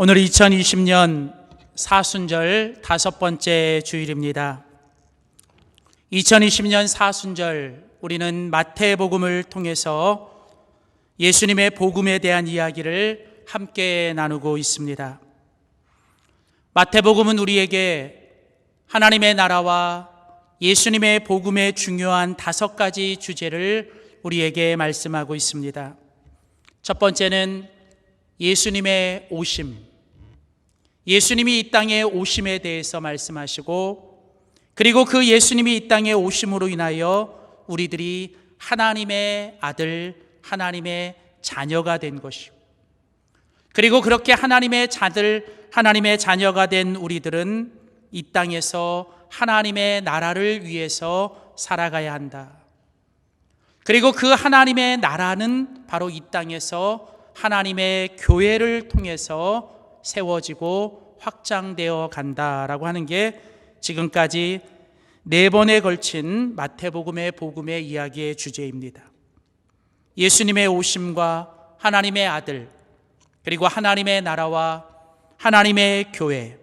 오늘 2020년 사순절 5번째 주일입니다. 2020년 사순절 우리는 마태복음을 통해서 예수님의 복음에 대한 이야기를 함께 나누고 있습니다. 마태복음은 우리에게 하나님의 나라와 예수님의 복음의 중요한 5가지 주제를 우리에게 말씀하고 있습니다. 첫 번째는 예수님의 오심, 예수님이 이 땅에 오심에 대해서 말씀하시고, 그리고 그 예수님이 이 땅에 오심으로 인하여 우리들이 하나님의 아들, 하나님의 자녀가 된 것이고, 그리고 그렇게 하나님의 자녀가 된 우리들은 이 땅에서 하나님의 나라를 위해서 살아가야 한다. 그리고 그 하나님의 나라는 바로 이 땅에서 하나님의 교회를 통해서 세워지고 확장되어 간다라고 하는 게 지금까지 4번에 걸친 마태복음의 복음의 이야기의 주제입니다. 예수님의 오심과 하나님의 아들, 그리고 하나님의 나라와 하나님의 교회,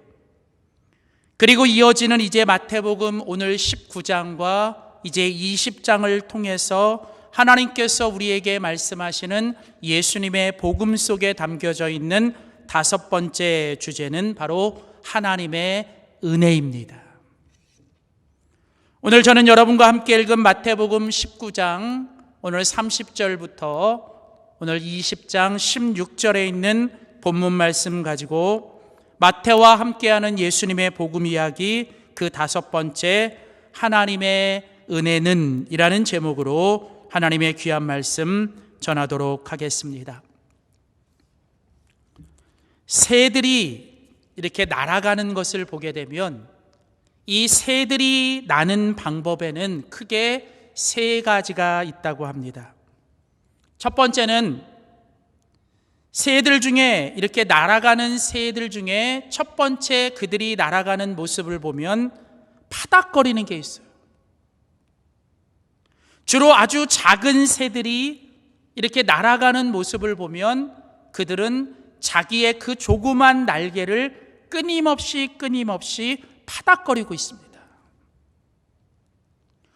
그리고 이어지는 이제 마태복음 오늘 19장과 이제 20장을 통해서 하나님께서 우리에게 말씀하시는 예수님의 복음 속에 담겨져 있는 5번째 주제는 바로 하나님의 은혜입니다. 오늘 저는 여러분과 함께 읽은 마태복음 19장 오늘 30절부터 오늘 20장 16절에 있는 본문 말씀 가지고 마태와 함께하는 예수님의 복음 이야기 그 5번째 하나님의 은혜는 이라는 제목으로 하나님의 귀한 말씀 전하도록 하겠습니다. 새들이 이렇게 날아가는 것을 보게 되면 이 새들이 나는 방법에는 크게 3가지가 있다고 합니다. 첫 번째는 새들 중에 이렇게 날아가는 새들 중에 첫 번째 그들이 날아가는 모습을 보면 파닥거리는 게 있어요. 주로 아주 작은 새들이 이렇게 날아가는 모습을 보면 그들은 자기의 그 조그만 날개를 끊임없이 파닥거리고 있습니다.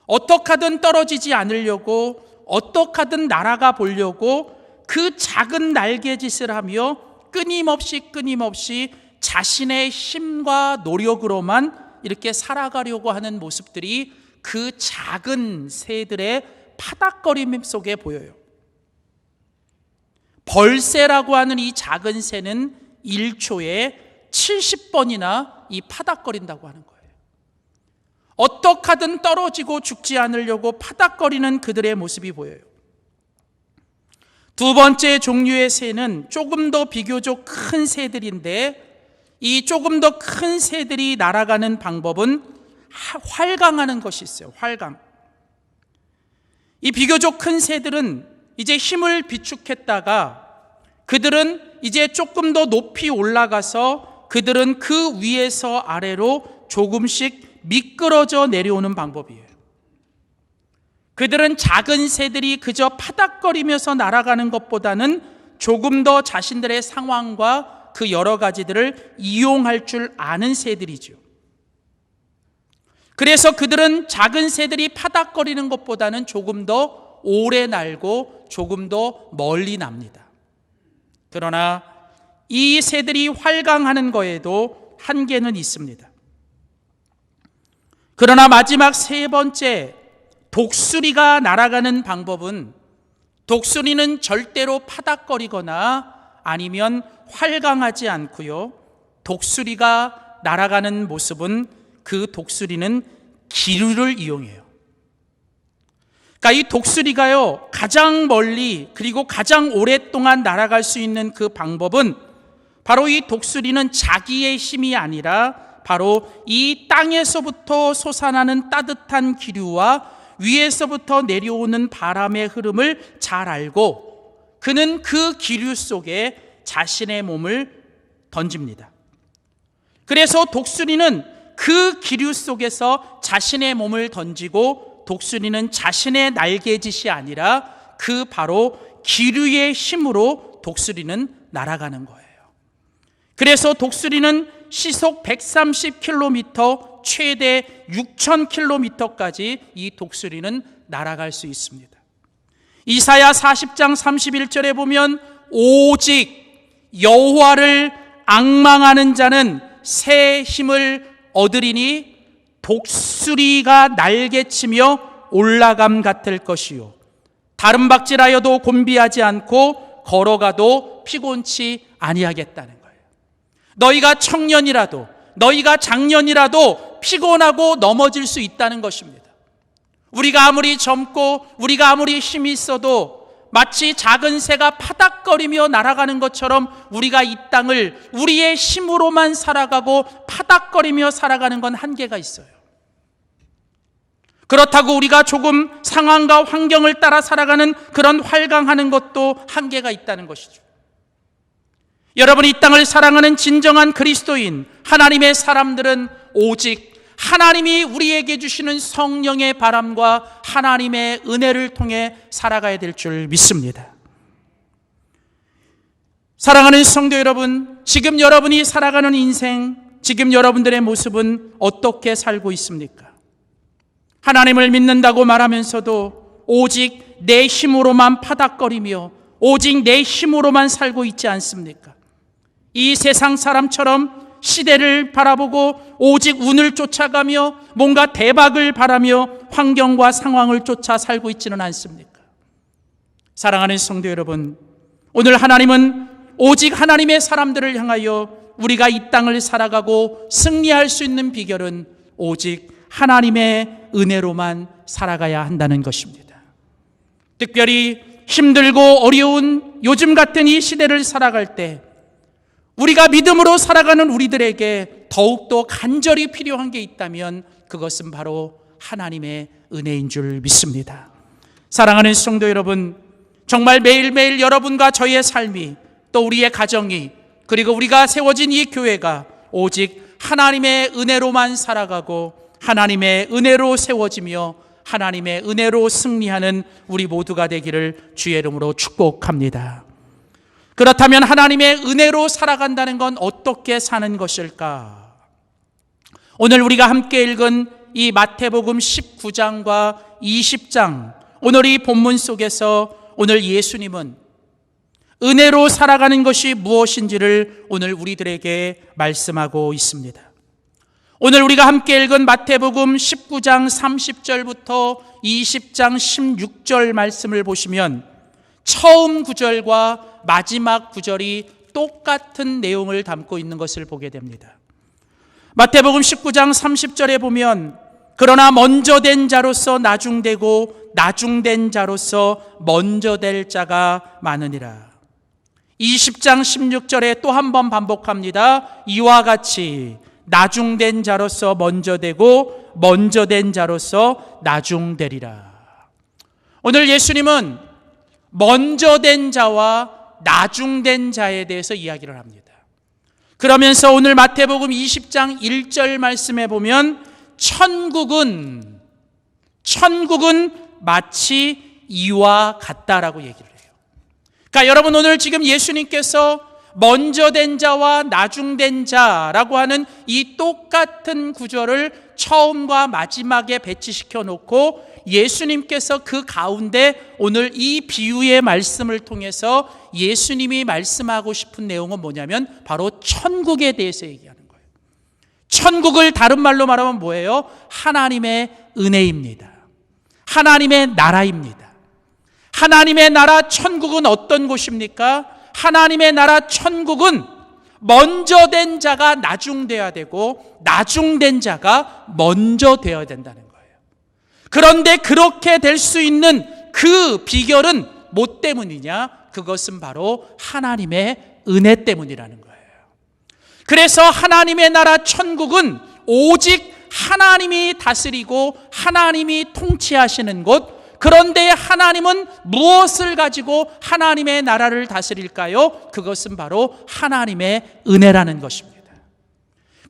어떻게 하든 떨어지지 않으려고, 어떻게 하든 날아가 보려고 그 작은 날개짓을 하며 끊임없이 자신의 힘과 노력으로만 이렇게 살아가려고 하는 모습들이 그 작은 새들의 파닥거림 속에 보여요. 벌새라고 하는 이 작은 새는 1초에 70번이나 이 파닥거린다고 하는 거예요. 어떻게 하든 떨어지고 죽지 않으려고 파닥거리는 그들의 모습이 보여요. 두 번째 종류의 새는 조금 더 비교적 큰 새들인데, 이 조금 더 큰 새들이 날아가는 방법은 활강하는 것이 있어요. 활강. 이 비교적 큰 새들은 이제 힘을 비축했다가 그들은 이제 조금 더 높이 올라가서 그들은 그 위에서 아래로 조금씩 미끄러져 내려오는 방법이에요. 그들은 작은 새들이 그저 파닥거리면서 날아가는 것보다는 조금 더 자신들의 상황과 그 여러 가지들을 이용할 줄 아는 새들이죠. 그래서 그들은 작은 새들이 파닥거리는 것보다는 조금 더 오래 날고 조금 더 멀리 납니다. 그러나 이 새들이 활강하는 거에도 한계는 있습니다. 그러나 마지막 3번째 독수리가 날아가는 방법은, 독수리는 절대로 파닥거리거나 아니면 활강하지 않고요, 독수리가 날아가는 모습은 그 독수리는 기류를 이용해요. 그러니까 이 독수리가요, 가장 멀리 그리고 가장 오랫동안 날아갈 수 있는 그 방법은 바로 이 독수리는 자기의 힘이 아니라 바로 이 땅에서부터 솟아나는 따뜻한 기류와 위에서부터 내려오는 바람의 흐름을 잘 알고 그는 그 기류 속에 자신의 몸을 던집니다. 그래서 독수리는 그 기류 속에서 자신의 몸을 던지고, 독수리는 자신의 날개짓이 아니라 그 바로 기류의 힘으로 독수리는 날아가는 거예요. 그래서 독수리는 시속 130km, 최대 6000km까지 이 독수리는 날아갈 수 있습니다. 이사야 40장 31절에 보면 오직 여호와를 앙망하는 자는 새 힘을 얻으리니 독수리가 날개치며 올라감 같을 것이요 다른 박질하여도 곤비하지 않고 걸어가도 피곤치 아니하겠다는 거예요. 너희가 청년이라도 너희가 장년이라도 피곤하고 넘어질 수 있다는 것입니다. 우리가 아무리 젊고 우리가 아무리 힘이 있어도 마치 작은 새가 파닥거리며 날아가는 것처럼 우리가 이 땅을 우리의 힘으로만 살아가고 파닥거리며 살아가는 건 한계가 있어요. 그렇다고 우리가 조금 상황과 환경을 따라 살아가는 그런 활강하는 것도 한계가 있다는 것이죠. 여러분, 이 땅을 사랑하는 진정한 그리스도인 하나님의 사람들은 오직 하나님이 우리에게 주시는 성령의 바람과 하나님의 은혜를 통해 살아가야 될 줄 믿습니다. 사랑하는 성도 여러분, 지금 여러분이 살아가는 인생, 지금 여러분들의 모습은 어떻게 살고 있습니까? 하나님을 믿는다고 말하면서도 오직 내 힘으로만 파닥거리며 오직 내 힘으로만 살고 있지 않습니까? 이 세상 사람처럼 시대를 바라보고 오직 운을 쫓아가며 뭔가 대박을 바라며 환경과 상황을 쫓아 살고 있지는 않습니까? 사랑하는 성도 여러분, 오늘 하나님은 오직 하나님의 사람들을 향하여 우리가 이 땅을 살아가고 승리할 수 있는 비결은 오직 하나님의 은혜로만 살아가야 한다는 것입니다. 특별히 힘들고 어려운 요즘 같은 이 시대를 살아갈 때 우리가 믿음으로 살아가는 우리들에게 더욱더 간절히 필요한 게 있다면 그것은 바로 하나님의 은혜인 줄 믿습니다. 사랑하는 성도 여러분, 정말 매일매일 여러분과 저의 삶이 또 우리의 가정이 그리고 우리가 세워진 이 교회가 오직 하나님의 은혜로만 살아가고 하나님의 은혜로 세워지며 하나님의 은혜로 승리하는 우리 모두가 되기를 주의 이름으로 축복합니다. 그렇다면 하나님의 은혜로 살아간다는 건 어떻게 사는 것일까? 오늘 우리가 함께 읽은 이 마태복음 19장과 20장, 오늘 이 본문 속에서 오늘 예수님은 은혜로 살아가는 것이 무엇인지를 오늘 우리들에게 말씀하고 있습니다. 오늘 우리가 함께 읽은 마태복음 19장 30절부터 20장 16절 말씀을 보시면 처음 구절과 마지막 구절이 똑같은 내용을 담고 있는 것을 보게 됩니다. 마태복음 19장 30절에 보면 그러나 먼저 된 자로서 나중되고 나중된 자로서 먼저 될 자가 많으니라. 20장 16절에 또 한 번 반복합니다. 이와 같이 나중된 자로서 먼저 되고 먼저 된 자로서 나중되리라. 오늘 예수님은 먼저 된 자와 나중된 자에 대해서 이야기를 합니다. 그러면서 오늘 마태복음 20장 1절 말씀에 보면 천국은 마치 이와 같다라고 얘기를 해요. 그러니까 여러분, 오늘 지금 예수님께서 먼저 된 자와 나중된 자라고 하는 이 똑같은 구절을 처음과 마지막에 배치시켜 놓고 예수님께서 그 가운데 오늘 이 비유의 말씀을 통해서 예수님이 말씀하고 싶은 내용은 뭐냐면 바로 천국에 대해서 얘기하는 거예요. 천국을 다른 말로 말하면 뭐예요? 하나님의 은혜입니다. 하나님의 나라입니다. 하나님의 나라 천국은 어떤 곳입니까? 하나님의 나라 천국은 먼저 된 자가 나중되어야 되고 나중된 자가 먼저 되어야 된다는 거예요. 그런데 그렇게 될 수 있는 그 비결은 뭐 때문이냐? 그것은 바로 하나님의 은혜 때문이라는 거예요. 그래서 하나님의 나라 천국은 오직 하나님이 다스리고 하나님이 통치하시는 곳, 그런데 하나님은 무엇을 가지고 하나님의 나라를 다스릴까요? 그것은 바로 하나님의 은혜라는 것입니다.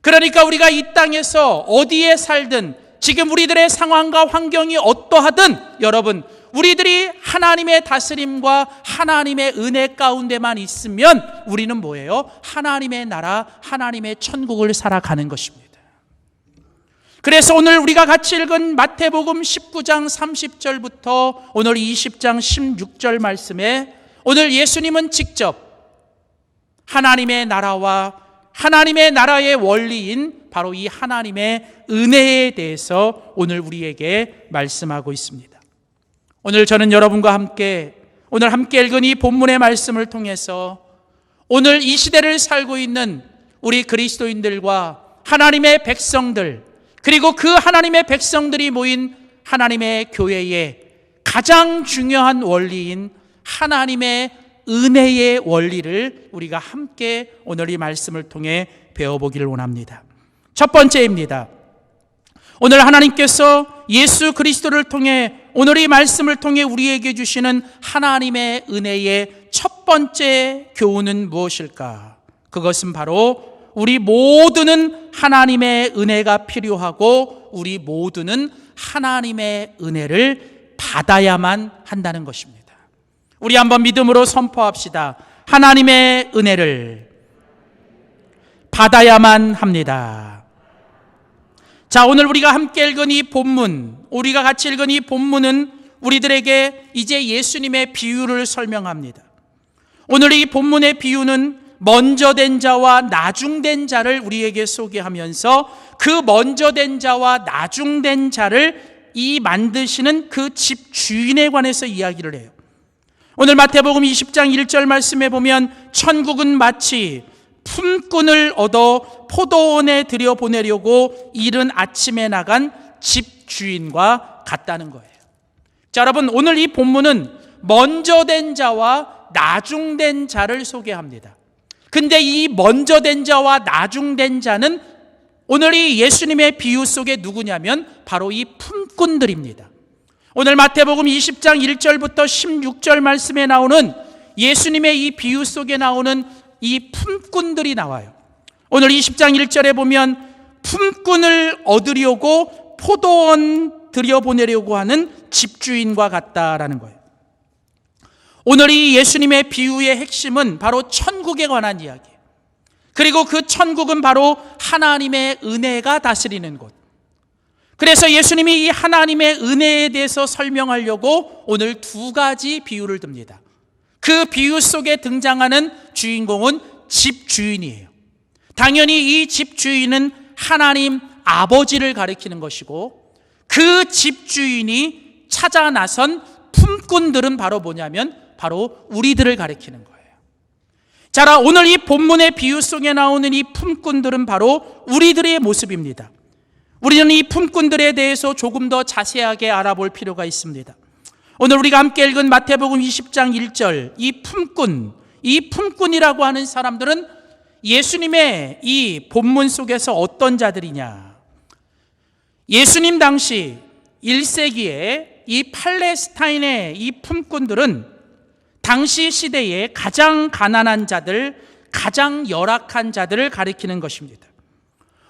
그러니까 우리가 이 땅에서 어디에 살든 지금 우리들의 상황과 환경이 어떠하든 여러분, 우리들이 하나님의 다스림과 하나님의 은혜 가운데만 있으면 우리는 뭐예요? 하나님의 나라, 하나님의 천국을 살아가는 것입니다. 그래서 오늘 우리가 같이 읽은 마태복음 19장 30절부터 오늘 20장 16절 말씀에 오늘 예수님은 직접 하나님의 나라와 하나님의 나라의 원리인 바로 이 하나님의 은혜에 대해서 오늘 우리에게 말씀하고 있습니다. 오늘 저는 여러분과 함께 오늘 함께 읽은 이 본문의 말씀을 통해서 오늘 이 시대를 살고 있는 우리 그리스도인들과 하나님의 백성들, 그리고 그 하나님의 백성들이 모인 하나님의 교회의 가장 중요한 원리인 하나님의 은혜의 원리를 우리가 함께 오늘 이 말씀을 통해 배워보기를 원합니다. 첫 번째입니다. 오늘 하나님께서 예수 그리스도를 통해 오늘 이 말씀을 통해 우리에게 주시는 하나님의 은혜의 첫 번째 교훈은 무엇일까? 그것은 바로 우리 모두는 하나님의 은혜가 필요하고 우리 모두는 하나님의 은혜를 받아야만 한다는 것입니다. 우리 한번 믿음으로 선포합시다. 하나님의 은혜를 받아야만 합니다. 자, 오늘 우리가 함께 읽은 이 본문, 우리가 같이 읽은 이 본문은 우리들에게 이제 예수님의 비유를 설명합니다. 오늘 이 본문의 비유는 먼저 된 자와 나중된 자를 우리에게 소개하면서 그 먼저 된 자와 나중된 자를 이 만드시는 그 집 주인에 관해서 이야기를 해요. 오늘 마태복음 20장 1절 말씀에 보면 천국은 마치 품꾼을 얻어 포도원에 들여보내려고 이른 아침에 나간 집 주인과 같다는 거예요. 자, 여러분, 오늘 이 본문은 먼저 된 자와 나중된 자를 소개합니다. 근데 이 먼저 된 자와 나중된 자는 오늘 이 예수님의 비유 속에 누구냐면 바로 이 품꾼들입니다. 오늘 마태복음 20장 1절부터 16절 말씀에 나오는 예수님의 이 비유 속에 나오는 이 품꾼들이 나와요. 오늘 20장 1절에 보면 품꾼을 얻으려고 포도원 들여보내려고 하는 집주인과 같다라는 거예요. 오늘 이 예수님의 비유의 핵심은 바로 천국에 관한 이야기예요. 그리고 그 천국은 바로 하나님의 은혜가 다스리는 곳. 그래서 예수님이 이 하나님의 은혜에 대해서 설명하려고 오늘 두 가지 비유를 듭니다. 그 비유 속에 등장하는 주인공은 집주인이에요. 당연히 이 집주인은 하나님 아버지를 가리키는 것이고 그 집주인이 찾아 나선 품꾼들은 바로 뭐냐면 바로 우리들을 가리키는 거예요. 자, 오늘 이 본문의 비유 속에 나오는 이 품꾼들은 바로 우리들의 모습입니다. 우리는 이 품꾼들에 대해서 조금 더 자세하게 알아볼 필요가 있습니다. 오늘 우리가 함께 읽은 마태복음 20장 1절, 이 품꾼이라고 하는 사람들은 예수님의 이 본문 속에서 어떤 자들이냐? 예수님 당시 1세기에 이 팔레스타인의 이 품꾼들은 당시 시대에 가장 가난한 자들, 가장 열악한 자들을 가리키는 것입니다.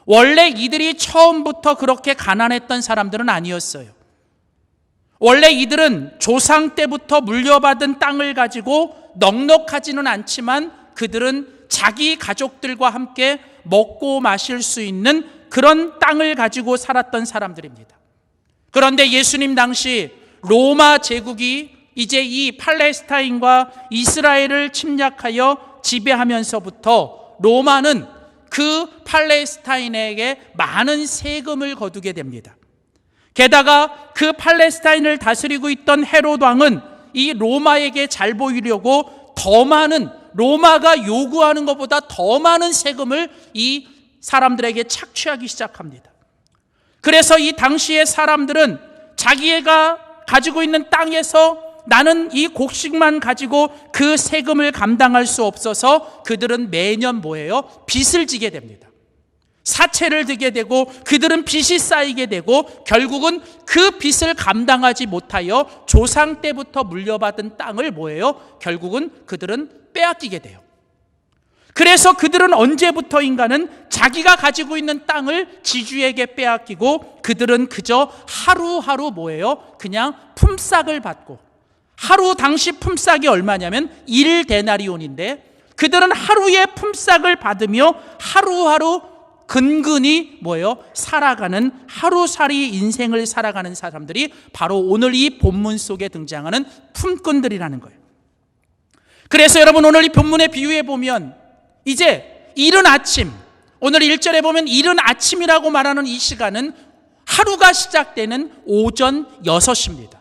원래 이들이 처음부터 그렇게 가난했던 사람들은 아니었어요. 원래 이들은 조상 때부터 물려받은 땅을 가지고 넉넉하지는 않지만 그들은 자기 가족들과 함께 먹고 마실 수 있는 그런 땅을 가지고 살았던 사람들입니다. 그런데 예수님 당시 로마 제국이 이제 이 팔레스타인과 이스라엘을 침략하여 지배하면서부터 로마는 그 팔레스타인에게 많은 세금을 거두게 됩니다. 게다가 그 팔레스타인을 다스리고 있던 헤롯 왕은 이 로마에게 잘 보이려고 더 많은, 로마가 요구하는 것보다 더 많은 세금을 이 사람들에게 착취하기 시작합니다. 그래서 이 당시의 사람들은 자기가 가지고 있는 땅에서 나는 이 곡식만 가지고 그 세금을 감당할 수 없어서 그들은 매년 뭐예요? 빚을 지게 됩니다. 사채를 지게 되고 그들은 빚이 쌓이게 되고 결국은 그 빚을 감당하지 못하여 조상 때부터 물려받은 땅을 뭐예요? 결국은 그들은 빼앗기게 돼요. 그래서 그들은 언제부터인가는 자기가 가지고 있는 땅을 지주에게 빼앗기고 그들은 그저 하루하루 뭐예요? 그냥 품삯을 받고, 하루 당시 품삯이 얼마냐면 1데나리온인데 그들은 하루의 품삯을 받으며 하루하루 근근히 뭐예요? 살아가는, 하루살이 인생을 살아가는 사람들이 바로 오늘 이 본문 속에 등장하는 품꾼들이라는 거예요. 그래서 여러분, 오늘 이 본문의 비유에 보면 이제 이른 아침, 오늘 1절에 보면 이른 아침이라고 말하는 이 시간은 하루가 시작되는 오전 6시입니다.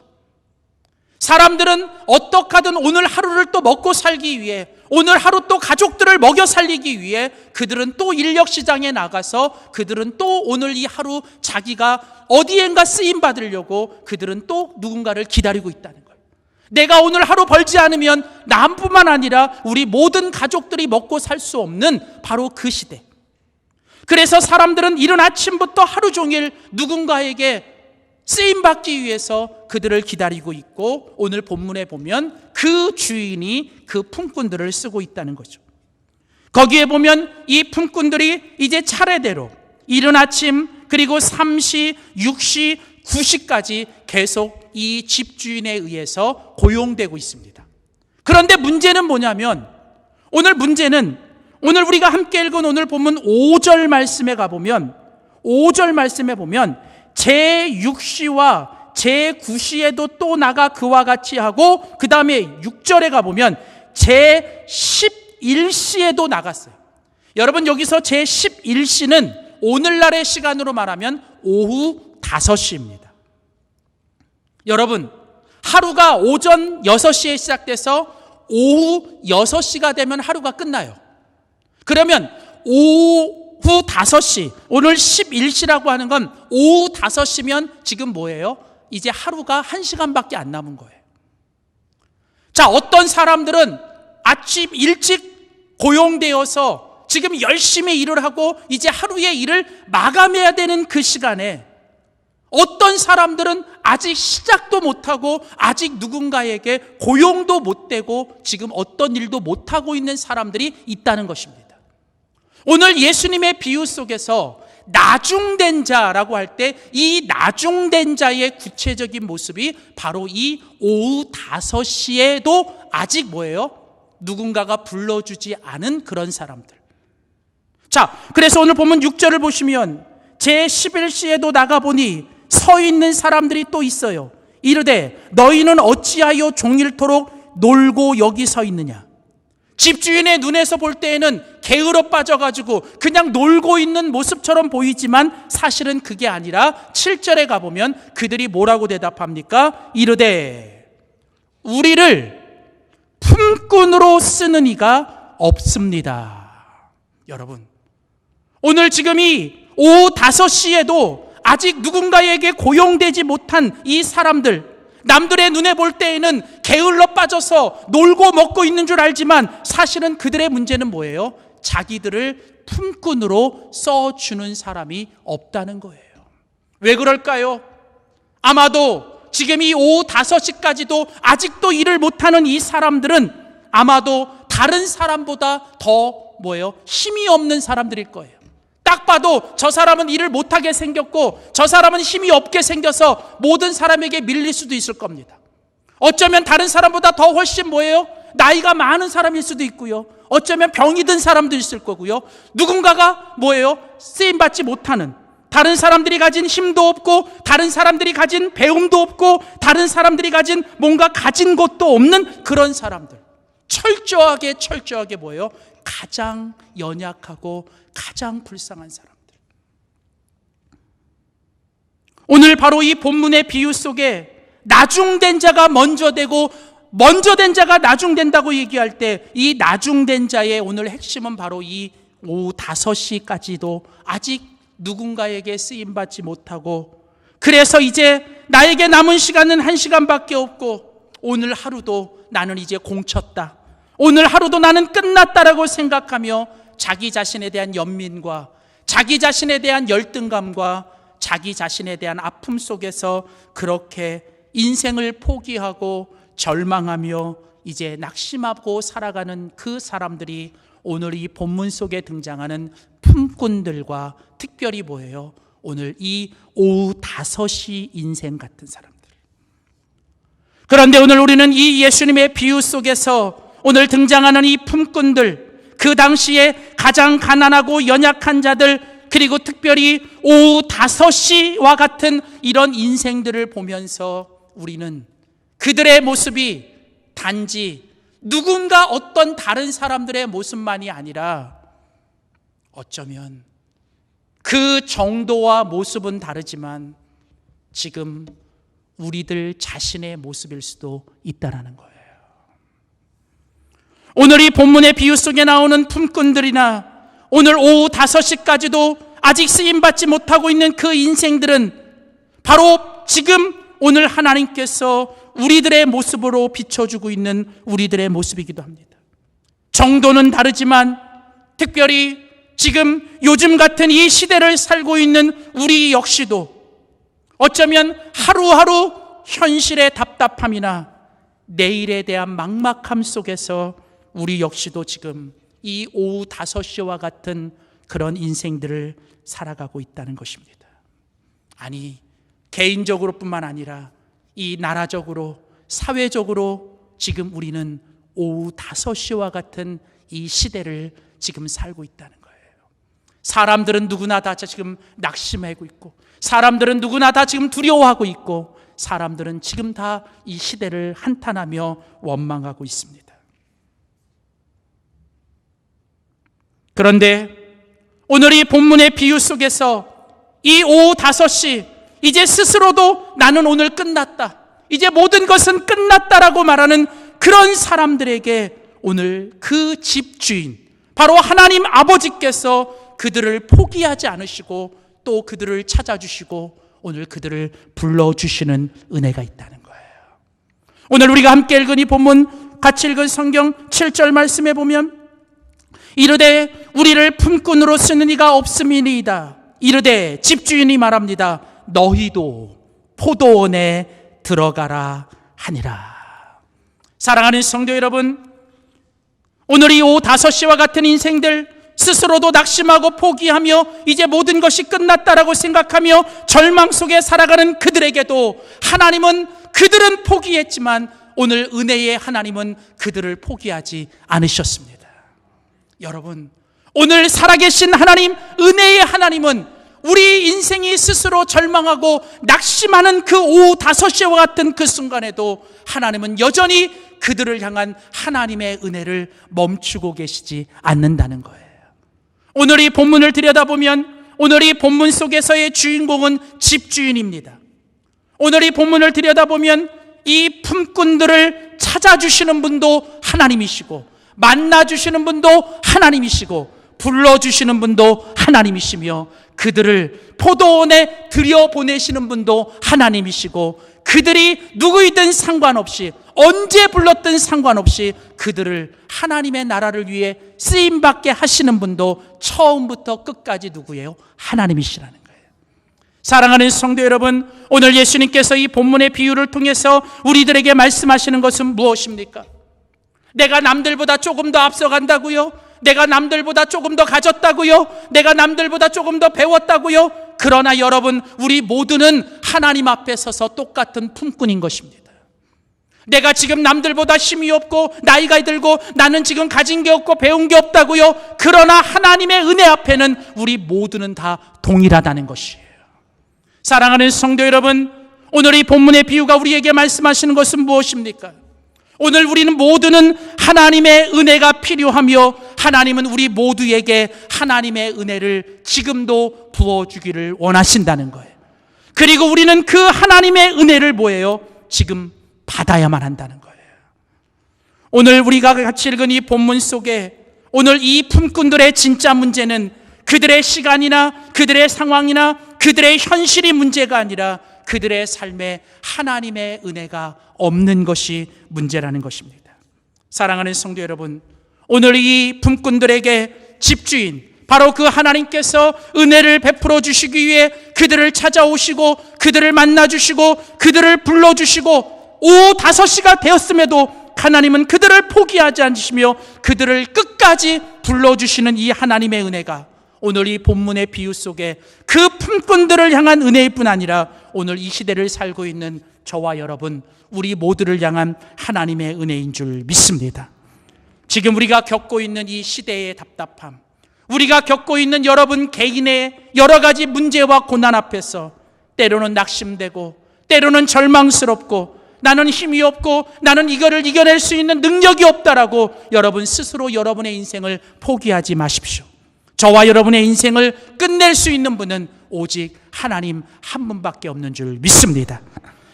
사람들은 어떻게 하든 오늘 하루를 또 먹고 살기 위해, 오늘 하루 또 가족들을 먹여 살리기 위해 그들은 또 인력시장에 나가서 그들은 또 오늘 이 하루 자기가 어디엔가 쓰임 받으려고 그들은 또 누군가를 기다리고 있다는 거예요. 내가 오늘 하루 벌지 않으면 나뿐만 아니라 우리 모든 가족들이 먹고 살 수 없는 바로 그 시대. 그래서 사람들은 이른 아침부터 하루 종일 누군가에게 쓰임받기 위해서 그들을 기다리고 있고, 오늘 본문에 보면 그 주인이 그 품꾼들을 쓰고 있다는 거죠. 거기에 보면 이 품꾼들이 이제 차례대로 이른 아침, 그리고 3시, 6시, 9시까지 계속 이 집주인에 의해서 고용되고 있습니다. 그런데 문제는 뭐냐면, 오늘 우리가 함께 읽은 오늘 본문 5절 말씀에 가보면, 5절 말씀에 보면 제6시와 제9시에도 또 나가 그와 같이 하고, 그 다음에 6절에 가보면 제11시에도 나갔어요. 여러분, 여기서 제11시는 오늘날의 시간으로 말하면 오후 5시입니다. 여러분, 하루가 오전 6시에 시작돼서 오후 6시가 되면 하루가 끝나요. 그러면 오후 5시, 오늘 11시라고 하는 건 오후 5시면 지금 뭐예요? 이제 하루가 1시간밖에 안 남은 거예요. 자, 어떤 사람들은 아침 일찍 고용되어서 지금 열심히 일을 하고 이제 하루의 일을 마감해야 되는 그 시간에, 어떤 사람들은 아직 시작도 못하고 아직 누군가에게 고용도 못 되고 지금 어떤 일도 못하고 있는 사람들이 있다는 것입니다. 오늘 예수님의 비유 속에서 나중된 자라고 할 때 이 나중된 자의 구체적인 모습이 바로 이 오후 5시에도 아직 뭐예요? 누군가가 불러주지 않은 그런 사람들. 자, 그래서 오늘 보면 6절을 보시면 제11시에도 나가보니 서 있는 사람들이 또 있어요. 이르되 너희는 어찌하여 종일토록 놀고 여기 서 있느냐. 집주인의 눈에서 볼 때에는 게으러 빠져가지고 그냥 놀고 있는 모습처럼 보이지만 사실은 그게 아니라 7절에 가보면 그들이 뭐라고 대답합니까? 이르되 우리를 품꾼으로 쓰는 이가 없습니다. 여러분, 오늘 지금 이 오후 5시에도 아직 누군가에게 고용되지 못한 이 사람들, 남들의 눈에 볼 때에는 게을러 빠져서 놀고 먹고 있는 줄 알지만 사실은 그들의 문제는 뭐예요? 자기들을 품꾼으로 써주는 사람이 없다는 거예요. 왜 그럴까요? 아마도 지금 이 오후 5시까지도 아직도 일을 못하는 이 사람들은 아마도 다른 사람보다 더 뭐예요? 힘이 없는 사람들일 거예요. 딱 봐도 저 사람은 일을 못하게 생겼고 저 사람은 힘이 없게 생겨서 모든 사람에게 밀릴 수도 있을 겁니다. 어쩌면 다른 사람보다 더 훨씬 뭐예요? 나이가 많은 사람일 수도 있고요. 어쩌면 병이 든 사람도 있을 거고요. 누군가가 뭐예요? 쓰임받지 못하는, 다른 사람들이 가진 힘도 없고 다른 사람들이 가진 배움도 없고 다른 사람들이 가진 뭔가 가진 것도 없는 그런 사람들, 철저하게 뭐예요? 가장 연약하고 가장 불쌍한 사람들. 오늘 바로 이 본문의 비유 속에 나중된 자가 먼저 되고 먼저 된 자가 나중된다고 얘기할 때 이 나중된 자의 오늘 핵심은 바로 이 오후 5시까지도 아직 누군가에게 쓰임받지 못하고, 그래서 이제 나에게 남은 시간은 1시간밖에 없고 오늘 하루도 나는 이제 공쳤다, 오늘 하루도 나는 끝났다라고 생각하며 자기 자신에 대한 연민과 자기 자신에 대한 열등감과 자기 자신에 대한 아픔 속에서 그렇게 인생을 포기하고 절망하며 이제 낙심하고 살아가는 그 사람들이 오늘 이 본문 속에 등장하는 품꾼들과 특별히 뭐예요? 오늘 이 오후 5시 인생 같은 사람들. 그런데 오늘 우리는 이 예수님의 비유 속에서 오늘 등장하는 이 품꾼들, 그 당시에 가장 가난하고 연약한 자들, 그리고 특별히 오후 5시와 같은 이런 인생들을 보면서 우리는 그들의 모습이 단지 누군가 어떤 다른 사람들의 모습만이 아니라 어쩌면 그 정도와 모습은 다르지만 지금 우리들 자신의 모습일 수도 있다라는 거예요. 오늘 이 본문의 비유 속에 나오는 품꾼들이나 오늘 오후 5시까지도 아직 쓰임받지 못하고 있는 그 인생들은 바로 지금 오늘 하나님께서 우리들의 모습으로 비춰주고 있는 우리들의 모습이기도 합니다. 정도는 다르지만 특별히 지금 요즘 같은 이 시대를 살고 있는 우리 역시도 어쩌면 하루하루 현실의 답답함이나 내일에 대한 막막함 속에서 우리 역시도 지금 이 오후 5시와 같은 그런 인생들을 살아가고 있다는 것입니다. 아니, 개인적으로 뿐만 아니라 이 나라적으로, 사회적으로 지금 우리는 오후 5시와 같은 이 시대를 지금 살고 있다는 거예요. 사람들은 누구나 다 지금 낙심하고 있고, 사람들은 누구나 다 지금 두려워하고 있고, 사람들은 지금 다 이 시대를 한탄하며 원망하고 있습니다. 그런데 오늘 이 본문의 비유 속에서 이 오후 5시, 이제 스스로도 나는 오늘 끝났다, 이제 모든 것은 끝났다라고 말하는 그런 사람들에게 오늘 그 집주인, 바로 하나님 아버지께서 그들을 포기하지 않으시고 또 그들을 찾아주시고 오늘 그들을 불러주시는 은혜가 있다는 거예요. 오늘 우리가 함께 읽은 이 본문, 같이 읽은 성경 7절 말씀에 보면 이르되 우리를 품꾼으로 쓰는 이가 없음이니이다. 이르되 집주인이 말합니다. 너희도 포도원에 들어가라 하니라. 사랑하는 성도 여러분, 오늘 이 오후 5시와 같은 인생들, 스스로도 낙심하고 포기하며 이제 모든 것이 끝났다라고 생각하며 절망 속에 살아가는 그들에게도 하나님은, 그들은 포기했지만 오늘 은혜의 하나님은 그들을 포기하지 않으셨습니다. 여러분, 오늘 살아계신 하나님, 은혜의 하나님은 우리 인생이 스스로 절망하고 낙심하는 그 오후 5시와 같은 그 순간에도 하나님은 여전히 그들을 향한 하나님의 은혜를 멈추고 계시지 않는다는 거예요. 오늘 이 본문을 들여다보면 오늘 이 본문 속에서의 주인공은 집주인입니다. 오늘 이 본문을 들여다보면 이 품꾼들을 찾아주시는 분도 하나님이시고, 만나주시는 분도 하나님이시고, 불러주시는 분도 하나님이시며, 그들을 포도원에 들여보내시는 분도 하나님이시고, 그들이 누구이든 상관없이, 언제 불렀든 상관없이 그들을 하나님의 나라를 위해 쓰임받게 하시는 분도 처음부터 끝까지 누구예요? 하나님이시라는 거예요. 사랑하는 성도 여러분, 오늘 예수님께서 이 본문의 비유를 통해서 우리들에게 말씀하시는 것은 무엇입니까? 내가 남들보다 조금 더 앞서간다고요? 내가 남들보다 조금 더 가졌다고요? 내가 남들보다 조금 더 배웠다고요? 그러나 여러분, 우리 모두는 하나님 앞에 서서 똑같은 품꾼인 것입니다. 내가 지금 남들보다 힘이 없고 나이가 들고 나는 지금 가진 게 없고 배운 게 없다고요? 그러나 하나님의 은혜 앞에는 우리 모두는 다 동일하다는 것이에요. 사랑하는 성도 여러분, 오늘 이 본문의 비유가 우리에게 말씀하시는 것은 무엇입니까? 오늘 우리는 모두는 하나님의 은혜가 필요하며 하나님은 우리 모두에게 하나님의 은혜를 지금도 부어주기를 원하신다는 거예요. 그리고 우리는 그 하나님의 은혜를 뭐예요? 지금 받아야만 한다는 거예요. 오늘 우리가 같이 읽은 이 본문 속에 오늘 이 품꾼들의 진짜 문제는 그들의 시간이나 그들의 상황이나 그들의 현실이 문제가 아니라 그들의 삶에 하나님의 은혜가 없는 것이 문제라는 것입니다. 사랑하는 성도 여러분, 오늘 이 품꾼들에게 집주인, 바로 그 하나님께서 은혜를 베풀어 주시기 위해 그들을 찾아오시고 그들을 만나주시고 그들을 불러주시고 오후 5시가 되었음에도 하나님은 그들을 포기하지 않으시며 그들을 끝까지 불러주시는 이 하나님의 은혜가 오늘 이 본문의 비유 속에 그 품꾼들을 향한 은혜일 뿐 아니라 오늘 이 시대를 살고 있는 저와 여러분, 우리 모두를 향한 하나님의 은혜인 줄 믿습니다. 지금 우리가 겪고 있는 이 시대의 답답함, 우리가 겪고 있는 여러분 개인의 여러 가지 문제와 고난 앞에서 때로는 낙심되고 때로는 절망스럽고 나는 힘이 없고 나는 이거를 이겨낼 수 있는 능력이 없다라고 여러분 스스로 여러분의 인생을 포기하지 마십시오. 저와 여러분의 인생을 끝낼 수 있는 분은 오직 하나님 한 분밖에 없는 줄 믿습니다.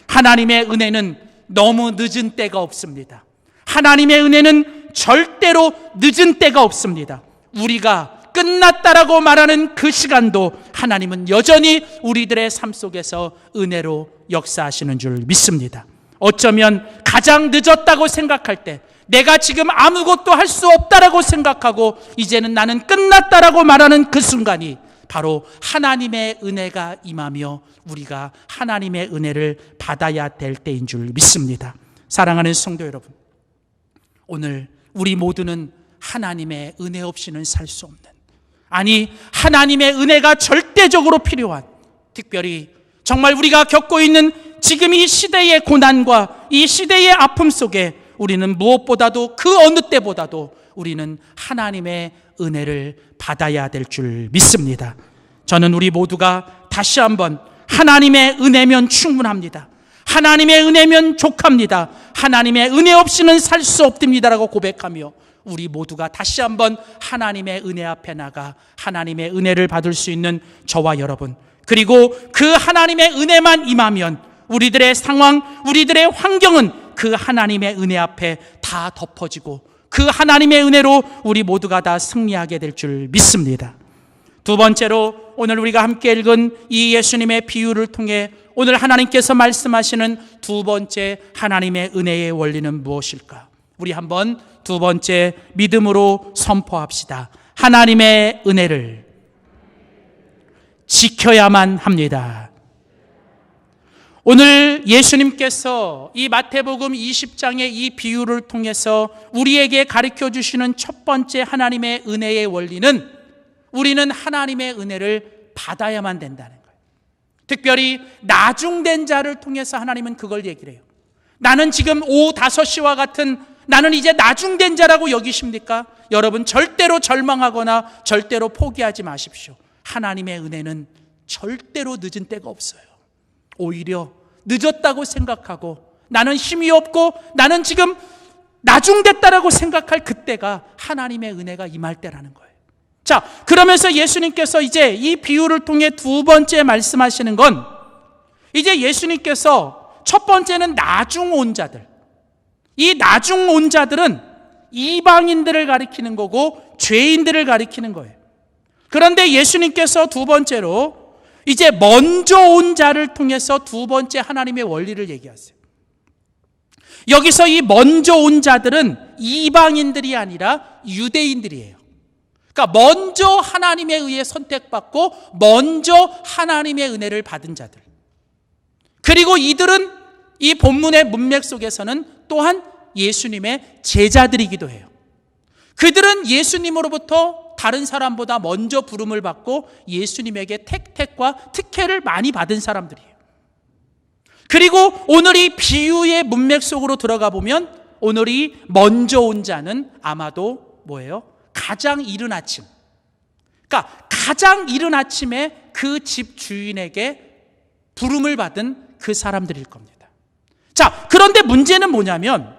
하나님의 은혜는 너무 늦은 때가 없습니다. 하나님의 은혜는 절대로 늦은 때가 없습니다. 우리가 끝났다라고 말하는 그 시간도 하나님은 여전히 우리들의 삶 속에서 은혜로 역사하시는 줄 믿습니다. 어쩌면 가장 늦었다고 생각할 때, 내가 지금 아무것도 할 수 없다라고 생각하고 이제는 나는 끝났다라고 말하는 그 순간이 바로 하나님의 은혜가 임하며 우리가 하나님의 은혜를 받아야 될 때인 줄 믿습니다. 사랑하는 성도 여러분, 오늘 우리 모두는 하나님의 은혜 없이는 살 수 없는, 아니 하나님의 은혜가 절대적으로 필요한, 특별히 정말 우리가 겪고 있는 지금 이 시대의 고난과 이 시대의 아픔 속에 우리는 무엇보다도 그 어느 때보다도 우리는 하나님의 은혜를 받아야 될 줄 믿습니다. 저는 우리 모두가 다시 한번 하나님의 은혜면 충분합니다. 하나님의 은혜면 족합니다. 하나님의 은혜 없이는 살 수 없습니다라고 고백하며 우리 모두가 다시 한번 하나님의 은혜 앞에 나가 하나님의 은혜를 받을 수 있는 저와 여러분, 그리고 그 하나님의 은혜만 임하면 우리들의 상황, 우리들의 환경은 그 하나님의 은혜 앞에 다 덮어지고 그 하나님의 은혜로 우리 모두가 다 승리하게 될 줄 믿습니다. 두 번째로 오늘 우리가 함께 읽은 이 예수님의 비유를 통해 오늘 하나님께서 말씀하시는 두 번째 하나님의 은혜의 원리는 무엇일까? 우리 한번 두 번째 믿음으로 선포합시다. 하나님의 은혜를 지켜야만 합니다. 오늘 예수님께서 이 마태복음 20장의 이 비유를 통해서 우리에게 가르쳐 주시는 첫 번째 하나님의 은혜의 원리는 우리는 하나님의 은혜를 받아야만 된다는 거예요. 특별히 나중된 자를 통해서 하나님은 그걸 얘기를 해요. 나는 지금 오후 5시와 같은 나는 이제 나중된 자라고 여기십니까? 여러분 절대로 절망하거나 절대로 포기하지 마십시오. 하나님의 은혜는 절대로 늦은 때가 없어요. 오히려 늦었다고 생각하고 나는 힘이 없고 나는 지금 나중됐다라고 생각할 그때가 하나님의 은혜가 임할 때라는 거예요. 자, 그러면서 예수님께서 이제 이 비유를 통해 두 번째 말씀하시는 건, 이제 예수님께서 첫 번째는 나중 온 자들, 이 나중 온 자들은 이방인들을 가리키는 거고 죄인들을 가리키는 거예요. 그런데 예수님께서 두 번째로 이제 먼저 온 자를 통해서 두 번째 하나님의 원리를 얘기하세요. 여기서 이 먼저 온 자들은 이방인들이 아니라 유대인들이에요. 그러니까 먼저 하나님에 의해 선택받고 먼저 하나님의 은혜를 받은 자들. 그리고 이들은 이 본문의 문맥 속에서는 또한 예수님의 제자들이기도 해요. 그들은 예수님으로부터 다른 사람보다 먼저 부름을 받고 예수님에게 택과 특혜를 많이 받은 사람들이에요. 그리고 오늘 이 비유의 문맥 속으로 들어가 보면 오늘 이 먼저 온 자는 아마도 뭐예요? 가장 이른 아침. 그러니까 가장 이른 아침에 그 집 주인에게 부름을 받은 그 사람들일 겁니다. 자, 그런데 문제는 뭐냐면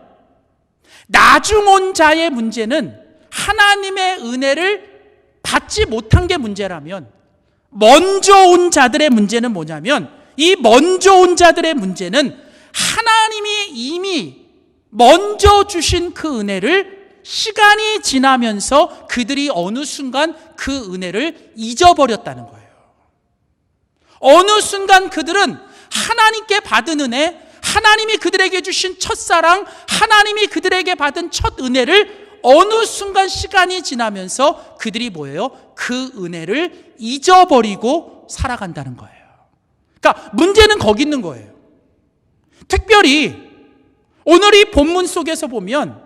나중 온 자의 문제는 하나님의 은혜를 받지 못한 게 문제라면 먼저 온 자들의 문제는 뭐냐면 이 먼저 온 자들의 문제는 하나님이 이미 먼저 주신 그 은혜를 시간이 지나면서 그들이 어느 순간 그 은혜를 잊어버렸다는 거예요. 어느 순간 그들은 하나님께 받은 은혜, 하나님이 그들에게 주신 첫사랑, 하나님이 그들에게 받은 첫 은혜를 어느 순간 시간이 지나면서 그들이 뭐예요? 그 은혜를 잊어버리고 살아간다는 거예요. 그러니까 문제는 거기 있는 거예요. 특별히 오늘 이 본문 속에서 보면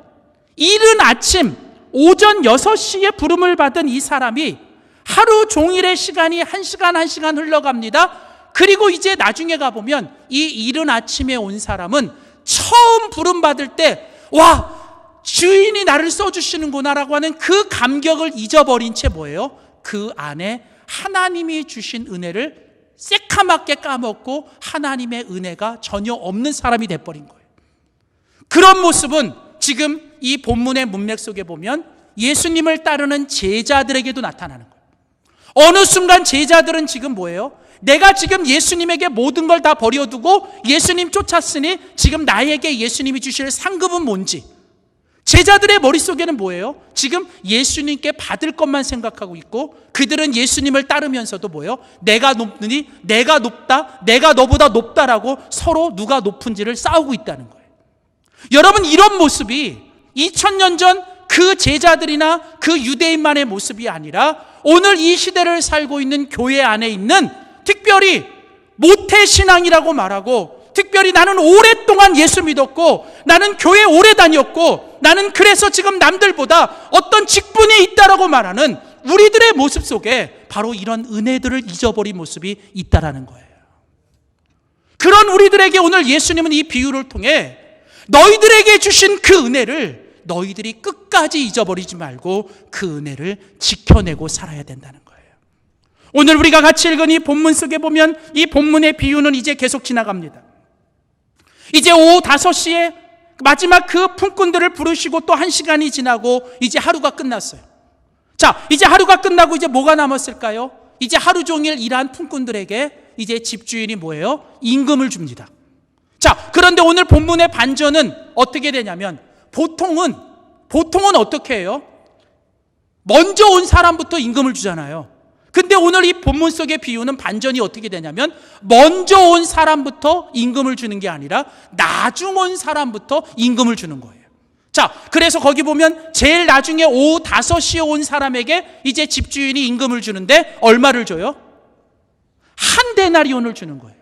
이른 아침 오전 6시에 부름을 받은 이 사람이 하루 종일의 시간이 한 시간 한 시간 흘러갑니다. 그리고 이제 나중에 가보면 이 이른 아침에 온 사람은 처음 부름 받을 때 와, 주인이 나를 써주시는구나라고 하는 그 감격을 잊어버린 채 뭐예요? 그 안에 하나님이 주신 은혜를 새카맣게 까먹고 하나님의 은혜가 전혀 없는 사람이 돼버린 거예요. 그런 모습은 지금 이 본문의 문맥 속에 보면 예수님을 따르는 제자들에게도 나타나는 거예요. 어느 순간 제자들은 지금 뭐예요? 내가 지금 예수님에게 모든 걸 다 버려두고 예수님 쫓았으니 지금 나에게 예수님이 주실 상급은 뭔지, 제자들의 머릿속에는 뭐예요? 지금 예수님께 받을 것만 생각하고 있고, 그들은 예수님을 따르면서도 뭐예요? 내가 높으니 내가 높다, 내가 너보다 높다라고 서로 누가 높은지를 싸우고 있다는 거예요. 여러분, 이런 모습이 2000년 전 그 제자들이나 그 유대인만의 모습이 아니라 오늘 이 시대를 살고 있는 교회 안에 있는, 특별히 모태신앙이라고 말하고, 특별히 나는 오랫동안 예수 믿었고, 나는 교회 오래 다녔고, 나는 그래서 지금 남들보다 어떤 직분이 있다라고 말하는 우리들의 모습 속에 바로 이런 은혜들을 잊어버린 모습이 있다라는 거예요. 그런 우리들에게 오늘 예수님은 이 비유를 통해 너희들에게 주신 그 은혜를 너희들이 끝까지 잊어버리지 말고 그 은혜를 지켜내고 살아야 된다는 거예요. 오늘 우리가 같이 읽은 이 본문 속에 보면 이 본문의 비유는 이제 계속 지나갑니다. 이제 오후 5시에 마지막 그 품꾼들을 부르시고 또 1시간이 지나고 이제 하루가 끝났어요. 자, 이제 하루가 끝나고 이제 뭐가 남았을까요? 이제 하루 종일 일한 품꾼들에게 이제 집주인이 뭐예요? 임금을 줍니다. 자, 그런데 오늘 본문의 반전은 어떻게 되냐면 보통은 어떻게 해요? 먼저 온 사람부터 임금을 주잖아요. 근데 오늘 이 본문 속의 비유는 반전이 어떻게 되냐면 먼저 온 사람부터 임금을 주는 게 아니라 나중 온 사람부터 임금을 주는 거예요. 자, 그래서 거기 보면 제일 나중에 오후 5시에 온 사람에게 이제 집주인이 임금을 주는데 얼마를 줘요? 한 데나리온을 주는 거예요.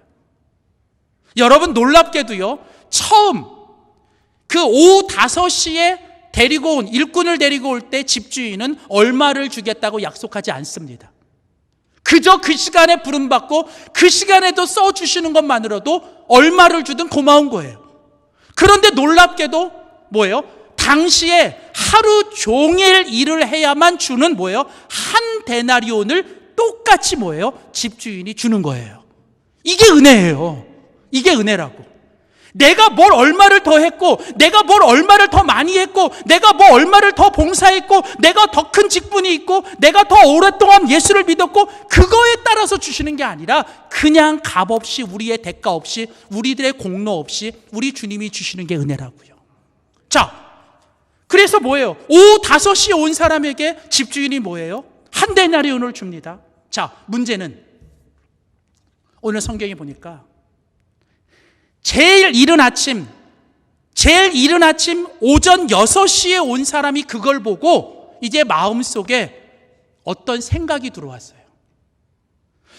여러분, 놀랍게도요, 처음 그 오후 5시에 데리고 온, 일꾼을 데리고 올 때 집주인은 얼마를 주겠다고 약속하지 않습니다. 그저 그 시간에 부름받고 그 시간에도 써주시는 것만으로도 얼마를 주든 고마운 거예요. 그런데 놀랍게도 뭐예요? 당시에 하루 종일 일을 해야만 주는 뭐예요? 한 데나리온을 똑같이 뭐예요? 집주인이 주는 거예요. 이게 은혜예요. 이게 은혜라고. 내가 뭘 얼마를 더 했고, 내가 뭘 얼마를 더 많이 했고, 내가 뭐 얼마를 더 봉사했고, 내가 더 큰 직분이 있고, 내가 더 오랫동안 예수를 믿었고, 그거에 따라서 주시는 게 아니라 그냥 값 없이, 우리의 대가 없이, 우리들의 공로 없이 우리 주님이 주시는 게 은혜라고요. 자, 그래서 뭐예요? 오후 5시에 온 사람에게 집주인이 뭐예요? 한 데나리온을 줍니다. 자, 문제는 오늘 성경에 보니까 제일 이른 아침 오전 6시에 온 사람이 그걸 보고 이제 마음속에 어떤 생각이 들어왔어요.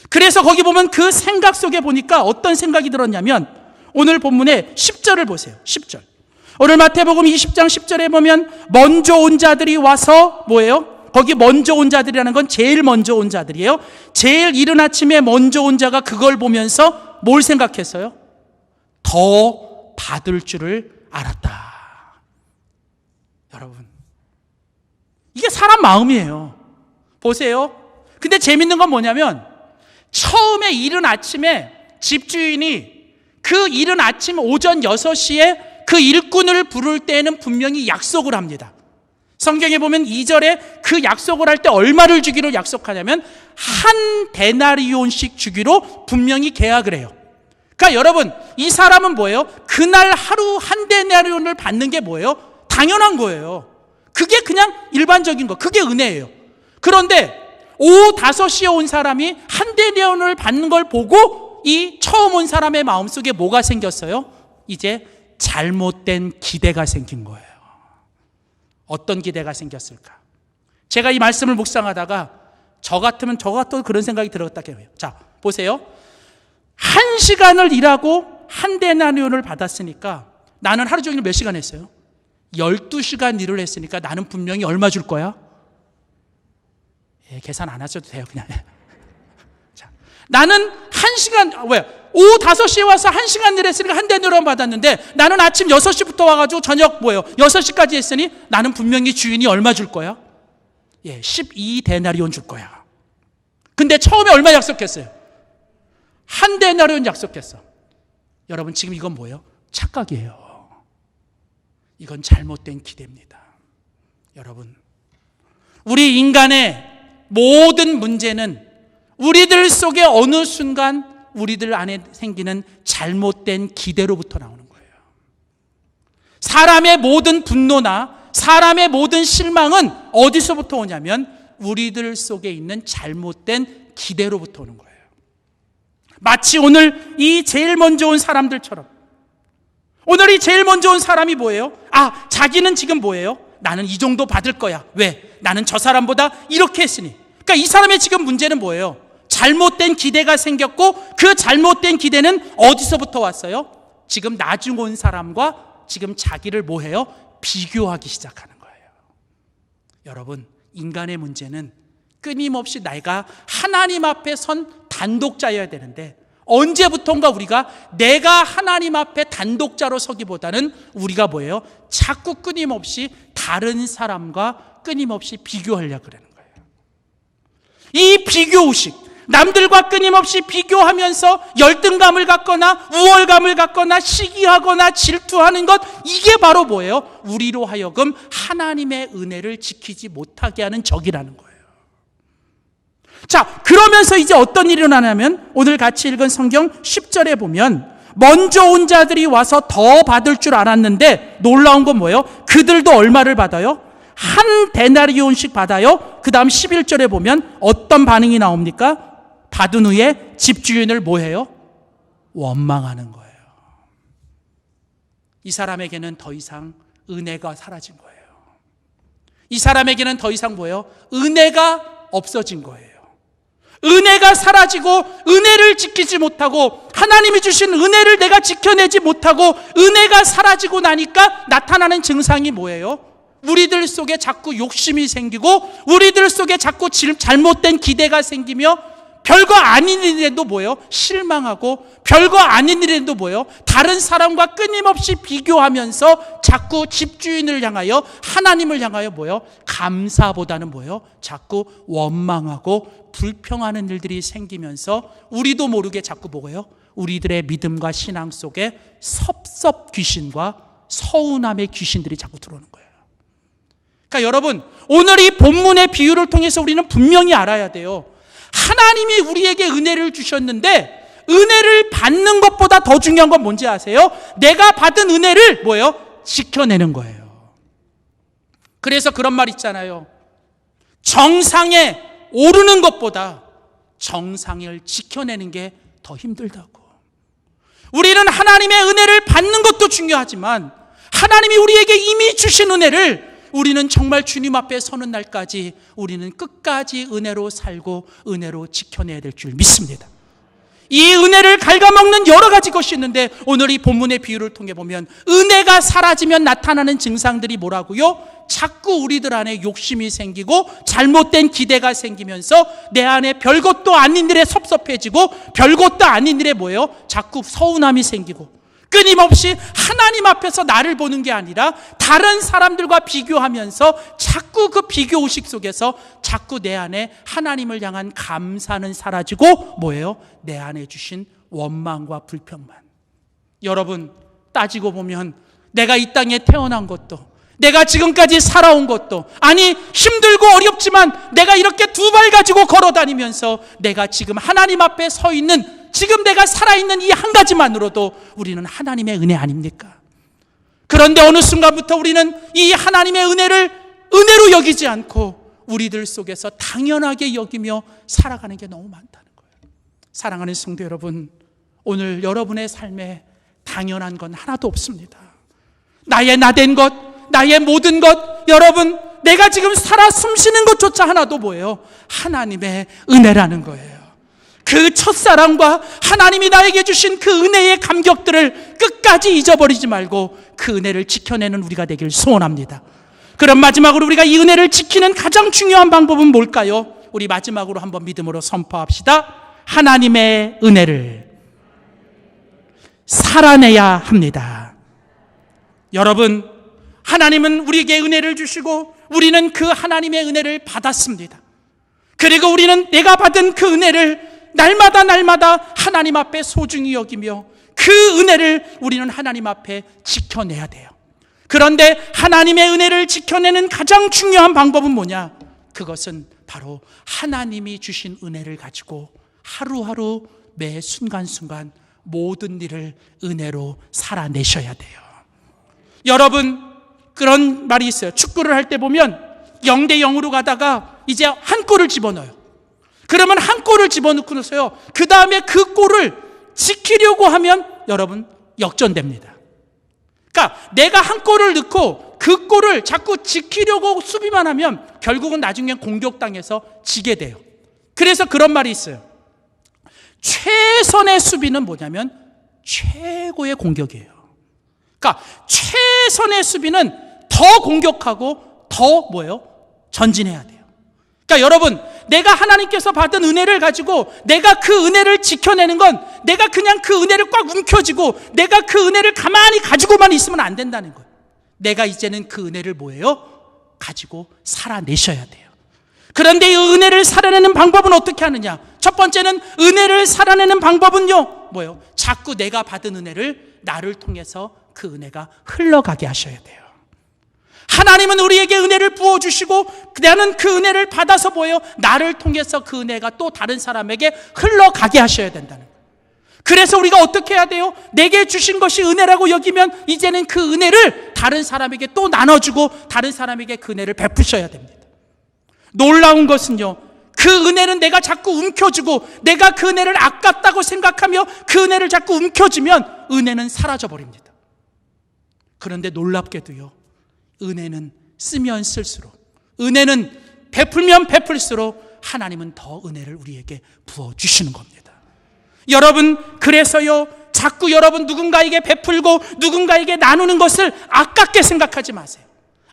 그래서 거기 보면 그 생각 속에 보니까 어떤 생각이 들었냐면 오늘 본문의 10절을 보세요. 10절. 오늘 마태복음 20장 10절에 보면 먼저 온 자들이 와서 뭐예요? 거기 먼저 온 자들이라는 건 제일 먼저 온 자들이에요. 제일 이른 아침에 먼저 온 자가 그걸 보면서 뭘 생각했어요? 더 받을 줄을 알았다. 여러분, 이게 사람 마음이에요. 보세요. 근데 재밌는 건 뭐냐면 처음에 이른 아침에 집주인이 그 이른 아침 오전 6시에 그 일꾼을 부를 때에는 분명히 약속을 합니다. 성경에 보면 2절에 그 약속을 할 때 얼마를 주기로 약속하냐면 한 데나리온씩 주기로 분명히 계약을 해요. 그러니까 여러분, 이 사람은 뭐예요? 그날 하루 한 데나리온을 받는 게 뭐예요? 당연한 거예요. 그게 그냥 일반적인 거, 그게 은혜예요. 그런데 오후 5시에 온 사람이 한 데나리온을 받는 걸 보고 이 처음 온 사람의 마음속에 뭐가 생겼어요? 이제 잘못된 기대가 생긴 거예요. 어떤 기대가 생겼을까? 제가 이 말씀을 묵상하다가 저 같으면 저가 또 그런 생각이 들었다 해요. 자, 보세요. 1시간을 일하고 한 데나리온을 받았으니까 나는 하루 종일 몇 시간 했어요? 12시간 일을 했으니까 나는 분명히 얼마 줄 거야? 계산 안 하셔도 돼요, 그냥. 자, 나는 1시간, 오후 5시에 와서 1시간 일 했으니까 한 데너로 받았는데 나는 아침 6시부터 와가지고 저녁 6시까지 했으니 나는 분명히 주인이 얼마 줄 거야? 12데나리온 줄 거야. 근데 처음에 얼마 약속했어요? 1데나리온 약속했어. 여러분, 지금 이건 뭐예요? 착각이에요. 이건 잘못된 기대입니다. 여러분, 우리 인간의 모든 문제는 우리들 속에 어느 순간 우리들 안에 생기는 잘못된 기대로부터 나오는 거예요. 사람의 모든 분노나 사람의 모든 실망은 어디서부터 오냐면 우리들 속에 있는 잘못된 기대로부터 오는 거예요. 마치 오늘 이 제일 먼저 온 사람들처럼, 오늘 이 제일 먼저 온 사람이 뭐예요? 자기는 지금 뭐예요? 나는 이 정도 받을 거야. 왜? 나는 저 사람보다 이렇게 했으니. 그러니까 이 사람의 지금 문제는 뭐예요? 잘못된 기대가 생겼고 그 잘못된 기대는 어디서부터 왔어요? 지금 나중 온 사람과 지금 자기를 뭐해요? 비교하기 시작하는 거예요. 여러분, 인간의 문제는 끊임없이 내가 하나님 앞에 선 단독자여야 되는데 언제부턴가 우리가 내가 하나님 앞에 단독자로 서기보다는 우리가 뭐예요? 자꾸 끊임없이 다른 사람과 끊임없이 비교하려고 그러는 거예요. 이 비교의식, 남들과 끊임없이 비교하면서 열등감을 갖거나 우월감을 갖거나 시기하거나 질투하는 것, 이게 바로 뭐예요? 우리로 하여금 하나님의 은혜를 지키지 못하게 하는 적이라는 거예요. 자, 그러면서 이제 어떤 일이 일어나냐면 오늘 같이 읽은 성경 10절에 보면 먼저 온 자들이 와서 더 받을 줄 알았는데 놀라운 건 뭐예요? 그들도 얼마를 받아요? 1데나리온씩 받아요. 그 다음 11절에 보면 어떤 반응이 나옵니까? 받은 후에 집주인을 뭐해요? 원망하는 거예요. 이 사람에게는 더 이상 은혜가 사라진 거예요. 이 사람에게는 더 이상 뭐예요? 은혜가 없어진 거예요. 은혜가 사라지고 은혜를 지키지 못하고 하나님이 주신 은혜를 내가 지켜내지 못하고 은혜가 사라지고 나니까 나타나는 증상이 뭐예요? 우리들 속에 자꾸 욕심이 생기고 우리들 속에 자꾸 잘못된 기대가 생기며 별거 아닌 일에도 뭐예요? 실망하고 별거 아닌 일에도 뭐예요? 다른 사람과 끊임없이 비교하면서 자꾸 집주인을 향하여 하나님을 향하여 뭐예요? 감사보다는 뭐예요? 자꾸 원망하고 불평하는 일들이 생기면서 우리도 모르게 자꾸 뭐예요? 우리들의 믿음과 신앙 속에 섭섭 귀신과 서운함의 귀신들이 자꾸 들어오는 거예요. 그러니까 여러분, 오늘 이 본문의 비유를 통해서 우리는 분명히 알아야 돼요. 하나님이 우리에게 은혜를 주셨는데 은혜를 받는 것보다 더 중요한 건 뭔지 아세요? 내가 받은 은혜를 뭐예요? 지켜내는 거예요. 그래서 그런 말 있잖아요. 정상에 오르는 것보다 정상을 지켜내는 게 더 힘들다고. 우리는 하나님의 은혜를 받는 것도 중요하지만 하나님이 우리에게 이미 주신 은혜를 우리는 정말 주님 앞에 서는 날까지 우리는 끝까지 은혜로 살고 은혜로 지켜내야 될 줄 믿습니다. 이 은혜를 갉아먹는 여러 가지 것이 있는데 오늘 이 본문의 비유를 통해 보면 은혜가 사라지면 나타나는 증상들이 뭐라고요? 자꾸 우리들 안에 욕심이 생기고 잘못된 기대가 생기면서 내 안에 별것도 아닌 일에 섭섭해지고 별것도 아닌 일에 뭐예요? 자꾸 서운함이 생기고 끊임없이 하나님 앞에서 나를 보는 게 아니라 다른 사람들과 비교하면서 자꾸 그 비교의식 속에서 자꾸 내 안에 하나님을 향한 감사는 사라지고 뭐예요? 내 안에 주신 원망과 불평만. 여러분, 따지고 보면 내가 이 땅에 태어난 것도 내가 지금까지 살아온 것도 아니 힘들고 어렵지만 내가 이렇게 두 발 가지고 걸어다니면서 내가 지금 하나님 앞에 서 있는 지금 내가 살아있는 이 한 가지만으로도 우리는 하나님의 은혜 아닙니까? 그런데 어느 순간부터 우리는 이 하나님의 은혜를 은혜로 여기지 않고 우리들 속에서 당연하게 여기며 살아가는 게 너무 많다는 거예요. 사랑하는 성도 여러분, 오늘 여러분의 삶에 당연한 건 하나도 없습니다. 나의 나된 것, 나의 모든 것, 여러분 내가 지금 살아 숨쉬는 것조차 하나도 뭐예요? 하나님의 은혜라는 거예요. 그 첫사랑과 하나님이 나에게 주신 그 은혜의 감격들을 끝까지 잊어버리지 말고 그 은혜를 지켜내는 우리가 되길 소원합니다. 그럼 마지막으로 우리가 이 은혜를 지키는 가장 중요한 방법은 뭘까요? 우리 마지막으로 한번 믿음으로 선포합시다. 하나님의 은혜를 살아내야 합니다. 여러분, 하나님은 우리에게 은혜를 주시고 우리는 그 하나님의 은혜를 받았습니다. 그리고 우리는 내가 받은 그 은혜를 날마다 하나님 앞에 소중히 여기며 그 은혜를 우리는 하나님 앞에 지켜내야 돼요. 그런데 하나님의 은혜를 지켜내는 가장 중요한 방법은 뭐냐? 그것은 바로 하나님이 주신 은혜를 가지고 하루하루 매 순간순간 모든 일을 은혜로 살아내셔야 돼요. 여러분, 그런 말이 있어요. 축구를 할 때 보면 0대 0으로 가다가 이제 한 골을 집어넣어요. 그러면 한 골을 집어넣고 나서요, 그 다음에 그 골을 지키려고 하면 여러분 역전됩니다. 그러니까 내가 한 골을 넣고 그 골을 자꾸 지키려고 수비만 하면 결국은 나중에 공격당해서 지게 돼요. 그래서 그런 말이 있어요. 최선의 수비는 뭐냐면 최고의 공격이에요. 그러니까 최선의 수비는 더 공격하고 더 뭐예요? 전진해야 돼요. 그러니까 여러분, 내가 하나님께서 받은 은혜를 가지고 내가 그 은혜를 지켜내는 건 내가 그냥 그 은혜를 꽉 움켜쥐고 내가 그 은혜를 가만히 가지고만 있으면 안 된다는 거예요. 내가 이제는 그 은혜를 뭐예요? 가지고 살아내셔야 돼요. 그런데 이 은혜를 살아내는 방법은 어떻게 하느냐? 첫 번째는 은혜를 살아내는 방법은요, 뭐예요? 자꾸 내가 받은 은혜를 나를 통해서 그 은혜가 흘러가게 하셔야 돼요. 하나님은 우리에게 은혜를 부어주시고 나는 그 은혜를 받아서 뭐예요? 나를 통해서 그 은혜가 또 다른 사람에게 흘러가게 하셔야 된다는 거예요. 그래서 우리가 어떻게 해야 돼요? 내게 주신 것이 은혜라고 여기면 이제는 그 은혜를 다른 사람에게 또 나눠주고 다른 사람에게 그 은혜를 베푸셔야 됩니다. 놀라운 것은요, 그 은혜는 내가 자꾸 움켜쥐고 내가 그 은혜를 아깝다고 생각하며 그 은혜를 자꾸 움켜쥐면 은혜는 사라져버립니다. 그런데 놀랍게도요, 은혜는 쓰면 쓸수록, 은혜는 베풀면 베풀수록 하나님은 더 은혜를 우리에게 부어주시는 겁니다. 여러분, 그래서요, 자꾸 여러분 누군가에게 베풀고 누군가에게 나누는 것을 아깝게 생각하지 마세요.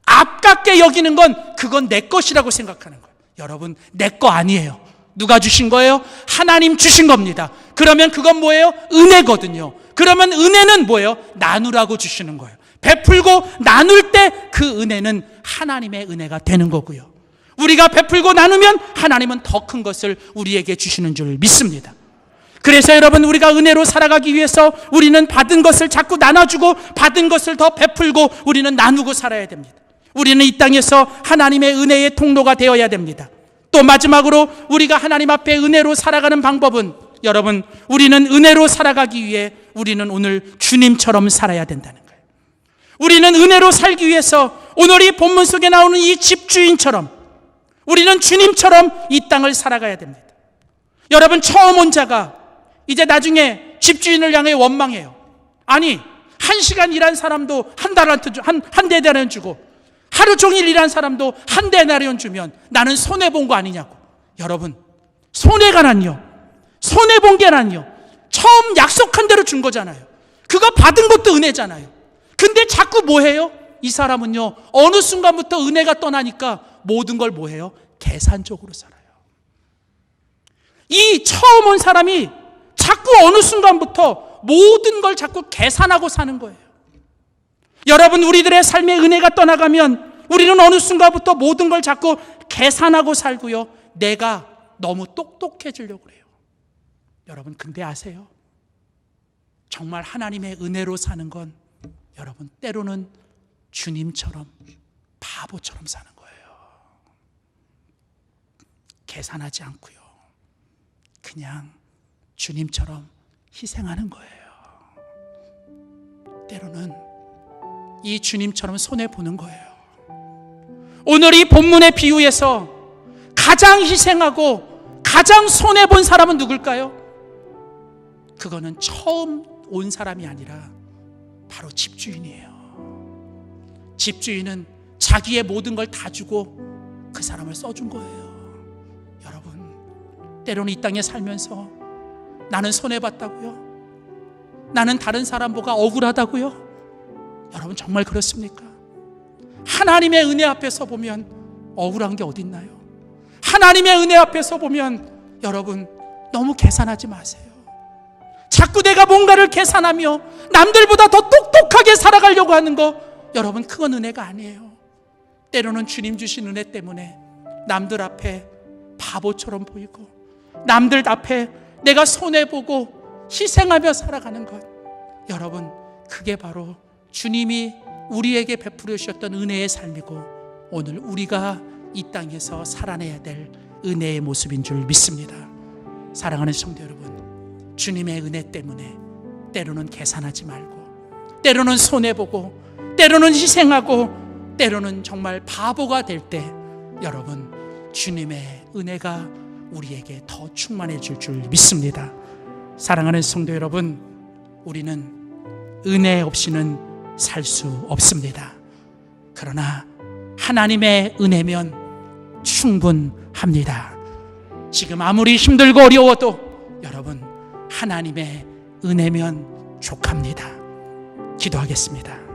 아깝게 여기는 건 그건 내 것이라고 생각하는 거예요. 여러분, 내 거 아니에요. 누가 주신 거예요? 하나님 주신 겁니다. 그러면 그건 뭐예요? 은혜거든요. 그러면 은혜는 뭐예요? 나누라고 주시는 거예요. 베풀고 나눌 때 그 은혜는 하나님의 은혜가 되는 거고요. 우리가 베풀고 나누면 하나님은 더 큰 것을 우리에게 주시는 줄 믿습니다. 그래서 여러분, 우리가 은혜로 살아가기 위해서 우리는 받은 것을 자꾸 나눠주고 받은 것을 더 베풀고 우리는 나누고 살아야 됩니다. 우리는 이 땅에서 하나님의 은혜의 통로가 되어야 됩니다. 또 마지막으로 우리가 하나님 앞에 은혜로 살아가는 방법은, 여러분, 우리는 은혜로 살아가기 위해 우리는 오늘 주님처럼 살아야 된다는 거예요. 우리는 은혜로 살기 위해서 오늘 이 본문 속에 나오는 이 집주인처럼 우리는 주님처럼 이 땅을 살아가야 됩니다. 여러분, 처음 온 자가 이제 나중에 집주인을 향해 원망해요. 아니, 1시간 일한 사람도 한 데나리온 주고 하루 종일 일한 사람도 한 데나리온 주면 나는 손해본 거 아니냐고. 여러분, 손해가 난요, 손해본 게 난요, 처음 약속한 대로 준 거잖아요. 그거 받은 것도 은혜잖아요. 근데 자꾸 뭐 해요? 이 사람은요, 어느 순간부터 은혜가 떠나니까 모든 걸 뭐 해요? 계산적으로 살아요. 이 처음 온 사람이 자꾸 어느 순간부터 모든 걸 자꾸 계산하고 사는 거예요. 여러분, 우리들의 삶의 은혜가 떠나가면 우리는 어느 순간부터 모든 걸 자꾸 계산하고 살고요, 내가 너무 똑똑해지려고 해요. 여러분, 근데 아세요? 정말 하나님의 은혜로 사는 건 여러분, 때로는 주님처럼 바보처럼 사는 거예요. 계산하지 않고요, 그냥 주님처럼 희생하는 거예요. 때로는 이 주님처럼 손해보는 거예요. 오늘 이 본문의 비유에서 가장 희생하고 가장 손해본 사람은 누굴까요? 그거는 처음 온 사람이 아니라 바로 집주인이에요. 집주인은 자기의 모든 걸 다 주고 그 사람을 써준 거예요. 여러분, 때로는 이 땅에 살면서 나는 손해봤다고요? 나는 다른 사람 보고 억울하다고요? 여러분 정말 그렇습니까? 하나님의 은혜 앞에서 보면 억울한 게 어딨나요? 하나님의 은혜 앞에서 보면 여러분 너무 계산하지 마세요. 자꾸 내가 뭔가를 계산하며 남들보다 더 똑똑하게 살아가려고 하는 거, 여러분 그건 은혜가 아니에요. 때로는 주님 주신 은혜 때문에 남들 앞에 바보처럼 보이고 남들 앞에 내가 손해보고 희생하며 살아가는 것, 여러분 그게 바로 주님이 우리에게 베풀어 주셨던 은혜의 삶이고 오늘 우리가 이 땅에서 살아내야 될 은혜의 모습인 줄 믿습니다. 사랑하는 성도 여러분, 주님의 은혜 때문에 때로는 계산하지 말고, 때로는 손해보고, 때로는 희생하고, 때로는 정말 바보가 될 때 여러분 주님의 은혜가 우리에게 더 충만해질 줄 믿습니다. 사랑하는 성도 여러분, 우리는 은혜 없이는 살 수 없습니다. 그러나 하나님의 은혜면 충분합니다. 지금 아무리 힘들고 어려워도 여러분 하나님의 은혜면 족합니다. 기도하겠습니다.